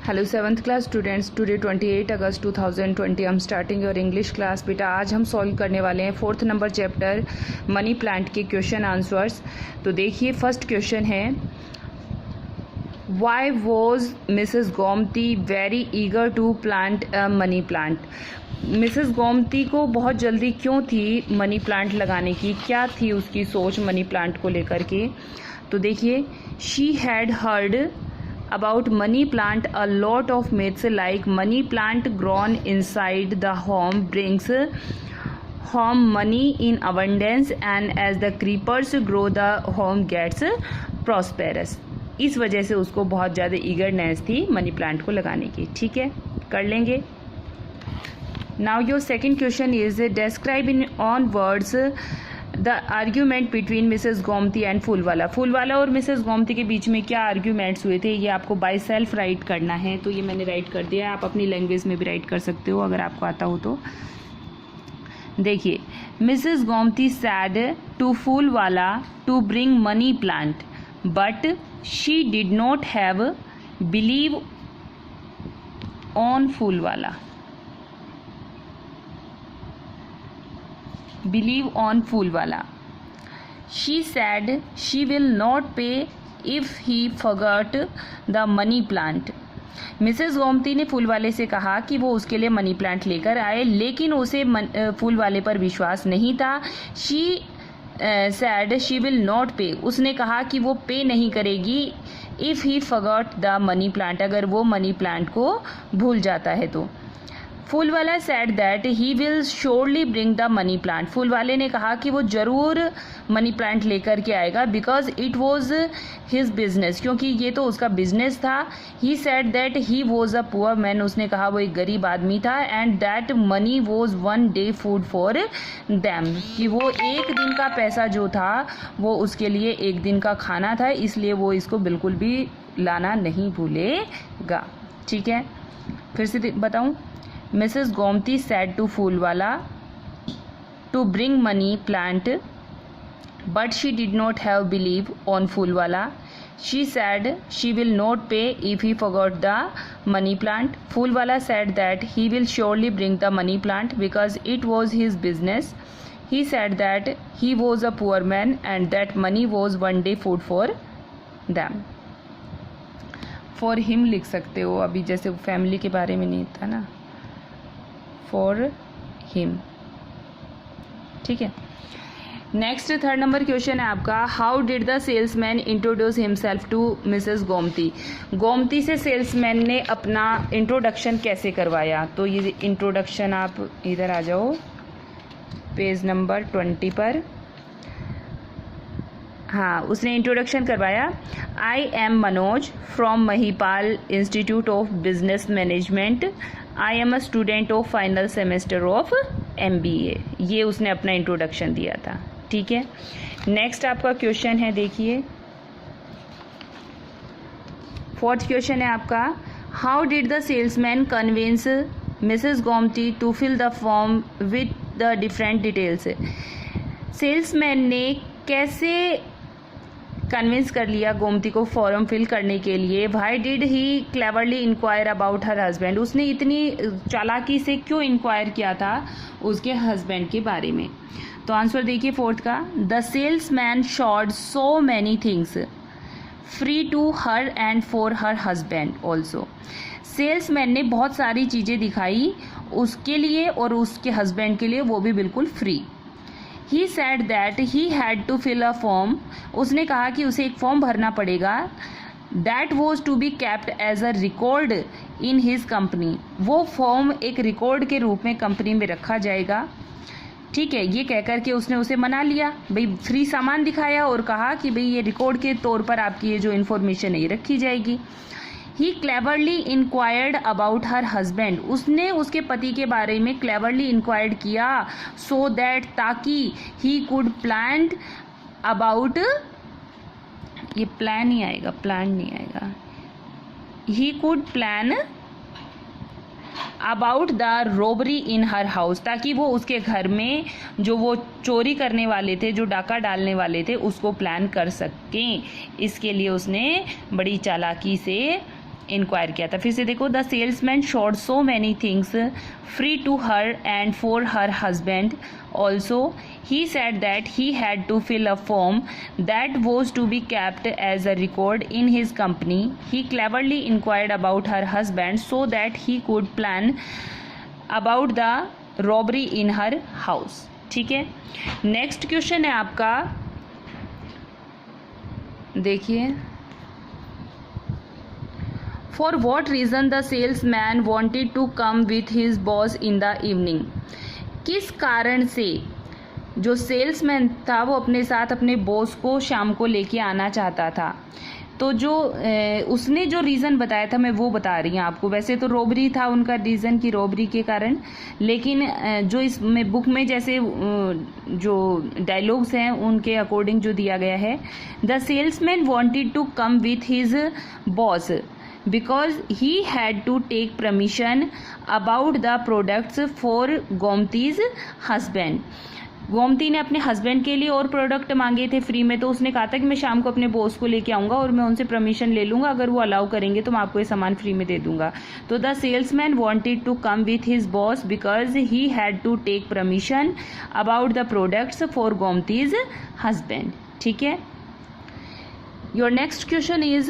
Hello 7th class students, today 28 August 2020 I am starting your English class. बेटा आज हम solve करने वाले हैं 4th number chapter money plant के क्वेश्चन आंसर्स। तो देखिए फर्स्ट क्वेश्चन है, why was Mrs Gomti very eager to plant a money plant. Mrs Gomti को बहुत जल्दी क्यों थी मनी प्लांट लगाने की, क्या थी उसकी सोच मनी प्लांट को लेकर के। तो देखिए, she had heard about money plant a lot of myths like money plant grown inside the home brings home money in abundance and as the creepers grow the home gets prosperous। इस वजह से उसको बहुत ज़्यादा eagerness थी money plant को लगाने की। ठीक है, कर लेंगे। Now your second question is describe in on words the argument between Mrs Gomti and फूलवाला। फूलवाला और मिसेस गोमती के बीच में क्या आर्ग्यूमेंट्स हुए थे, ये आपको बाय सेल्फ राइट करना है। तो ये मैंने राइट कर दिया है, आप अपनी लैंग्वेज में भी राइट कर सकते हो अगर आपको आता हो तो। देखिए, मिसेस गोमती सैड टू फूलवाला to bring money plant but she did not have believe on फूलवाला। Believe on Foolwala. She said she will not pay if he forgot the money plant. Mrs Gomti ने फूलवाले से कहा कि वो उसके लिए मनी प्लांट लेकर आए, लेकिन उसे फूलवाले पर विश्वास नहीं था। She said she will not pay, उसने कहा कि वो पे नहीं करेगी if he forgot the money plant, अगर वो मनी प्लांट को भूल जाता है तो। फूलवाला said that he will surely bring the money plant, फूलवाले ने कहा कि वो ज़रूर मनी प्लांट लेकर के आएगा because it was his business, क्योंकि ये तो उसका बिजनेस था। He said that he was a poor man, उसने कहा वो एक गरीब आदमी था। And that money was one day food for them, कि वो एक दिन का पैसा जो था वो उसके लिए एक दिन का खाना था, इसलिए वो इसको बिल्कुल भी लाना नहीं भूलेगा। ठीक है, फिर से बताऊँ। Mrs. Gomti said to Foolwala to bring money plant, but she did not have belief on Foolwala. She said she will not pay if he forgot the money plant. Foolwala said that he will surely bring the money plant because it was his business. He said that he was a poor man and that money was one day food for them. For him लिख सकते हो, अभी जैसे family के बारे में नहीं था ना, फॉर हिम। ठीक है, नेक्स्ट थर्ड नंबर क्वेश्चन है आपका, how did the salesman introduce himself to Mrs Gomti. Gomti से सेल्समैन ने अपना इंट्रोडक्शन कैसे करवाया। तो ये इंट्रोडक्शन आप इधर आ जाओ पेज नंबर 20 पर। हाँ, उसने इंट्रोडक्शन करवाया, I am Manoj from Mahipal institute of business management, I am a student of final semester of MBA। ये उसने अपना इंट्रोडक्शन दिया था। ठीक है, नेक्स्ट आपका क्वेश्चन है, देखिए फोर्थ क्वेश्चन है आपका, how did the salesman convince Mrs Gomti to fill the form with the different details. Salesman ने कैसे कन्विंस कर लिया गोमती को फॉर्म फिल करने के लिए। Why did he cleverly enquire about her husband, उसने इतनी चालाकी से क्यों इंक्वायर किया था उसके हस्बैंड के बारे में। तो आंसर देखिए फोर्थ का, the salesman showed so many things free to her and for her husband also. Salesman ने बहुत सारी चीज़ें दिखाई उसके लिए और उसके हस्बैंड के लिए, वो भी बिल्कुल free. He said that he had to fill a form, उसने कहा कि उसे एक फॉर्म भरना पड़ेगा। That was to be kept as a record in his company, वो फॉर्म एक रिकॉर्ड के रूप में कंपनी में रखा जाएगा। ठीक है, ये कहकर के उसने उसे मना लिया, भाई फ्री सामान दिखाया और कहा कि भाई ये रिकॉर्ड के तौर पर आपकी ये जो इन्फॉर्मेशन है ये रखी जाएगी। He cleverly enquired about her husband, उसने उसके पति के बारे में क्लेवरली इंक्वायर्ड किया, सो दैट ताकि ही कुड प्लान अबाउट, ये प्लान ही आएगा, प्लान नहीं आएगा, he could plan about the robbery in her house, ताकि वो उसके घर में जो वो चोरी करने वाले थे, जो डाका डालने वाले थे, उसको प्लान कर सकें। इसके लिए उसने बड़ी चालाकी से इंक्वायर किया था। फिर से देखो, the salesman shot so many things free to her and for her husband also he said that he had to fill a form that was to be kept as a record in his company. He cleverly inquired about her husband so that he could plan about the robbery in her house. ठीक है, next question है आपका, देखिए, for what reason the salesman wanted to come with his boss in the evening. किस कारण से जो salesman था वो अपने साथ अपने बॉस को शाम को लेके आना चाहता था। तो जो उसने जो रीज़न बताया था मैं वो बता रही हूँ आपको। वैसे तो रॉबरी था उनका रीज़न की रॉबरी के कारण, लेकिन जो इसमें बुक में जैसे जो डायलॉग्स हैं उनके अकॉर्डिंग जो दिया गया है, the salesman wanted to come with his boss because he had to take permission about the products for गोमती's husband. Gomti ने अपने हस्बैंड के लिए और प्रोडक्ट मांगे थे फ्री में, तो उसने कहा था कि मैं शाम को अपने बॉस को लेके आऊँगा और मैं उनसे परमिशन ले लूँगा, अगर वो अलाउ करेंगे तो मैं आपको ये सामान फ्री में दे दूँगा। तो the salesman wanted to come with his boss because he had to take permission about the products for Gomti's husband. ठीक है, Your next question is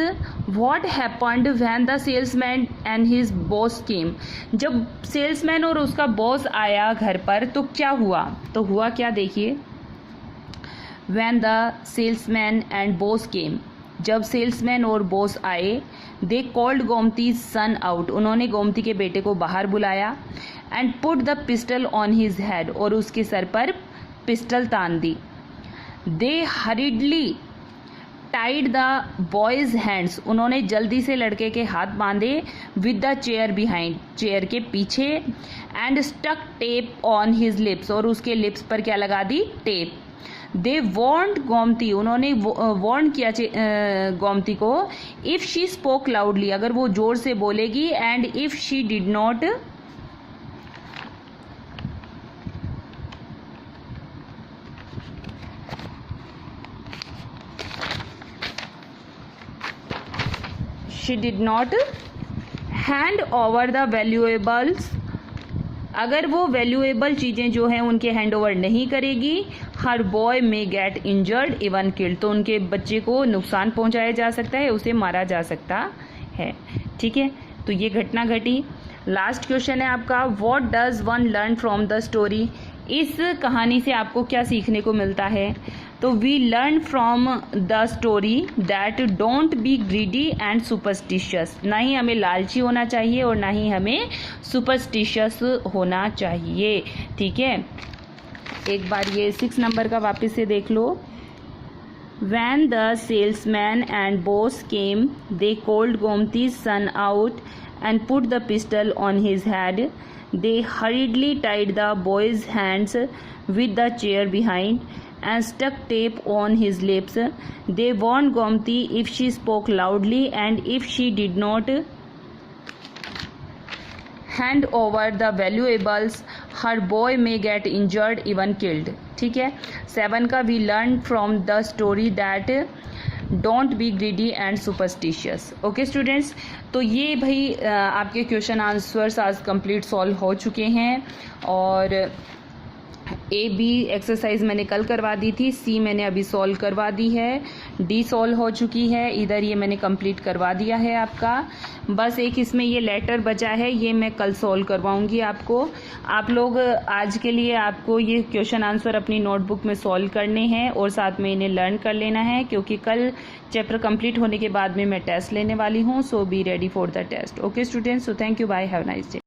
what happened when the salesman and his boss came. जब salesman और उसका boss आया घर पर तो क्या हुआ, तो हुआ क्या देखिए, when the salesman and boss came, जब सेल्समैन और बॉस आए, they called गोमती's son out, उन्होंने गोमती के बेटे को बाहर बुलाया, and put the pistol on his head, और उसके सर पर पिस्टल तान दी। they hurriedly tied the boys hands, उन्होंने जल्दी से लड़के के हाथ बांधे, with the chair behind, chair के पीछे, and stuck tape on his lips, और उसके लिप्स पर क्या लगा दी, टेप। दे वॉर्न्ड गोमती, उन्होंने वॉर्न किया गोमती को, इफ शी स्पोक लाउडली, अगर वो जोर से बोलेगी, and if she did not she did not hand over the valuables, अगर वो वैल्यूएबल चीज़ें जो हैं उनके हैंड ओवर नहीं करेगी, हर बॉय में गेट इंजर्ड इवन किल्ड, तो उनके बच्चे को नुकसान पहुंचाया जा सकता है, उसे मारा जा सकता है। ठीक है, तो ये घटना घटी। लास्ट क्वेश्चन है आपका, what does one learn from the story. इस कहानी से आपको क्या सीखने को मिलता है, तो we learn from the story that don't be greedy and superstitious, ना ही हमें लालची होना चाहिए और ना ही हमें सुपरस्टिशियस होना चाहिए। ठीक है, एक बार ये 6 नंबर का वापस से देख लो। When the salesman and boss came, they called Gomti's son out and put the pistol on his head. They hurriedly tied the boy's hands with the chair behind and stuck tape on his lips. They warned Gomti if she spoke loudly and if she did not hand over the valuables, her boy may get injured even killed. ठीक है, 7 का we learn from the story that don't be greedy and superstitious. Okay students, तो ये भाई आपके question answers आज complete solve हो चुके हैं, और ए बी एक्सरसाइज मैंने कल करवा दी थी, सी मैंने अभी सॉल्व करवा दी है, डी सॉल्व हो चुकी है, इधर ये मैंने कंप्लीट करवा दिया है आपका। बस एक इसमें ये लेटर बचा है, ये मैं कल सॉल्व करवाऊंगी आपको। आप लोग आज के लिए आपको ये क्वेश्चन आंसर अपनी नोटबुक में सॉल्व करने हैं और साथ में इन्हें लर्न कर लेना है, क्योंकि कल चैप्टर कंप्लीट होने के बाद में मैं टेस्ट लेने वाली हूँ। So be ready for the test. Okay students, so thank you, bye, have nice day.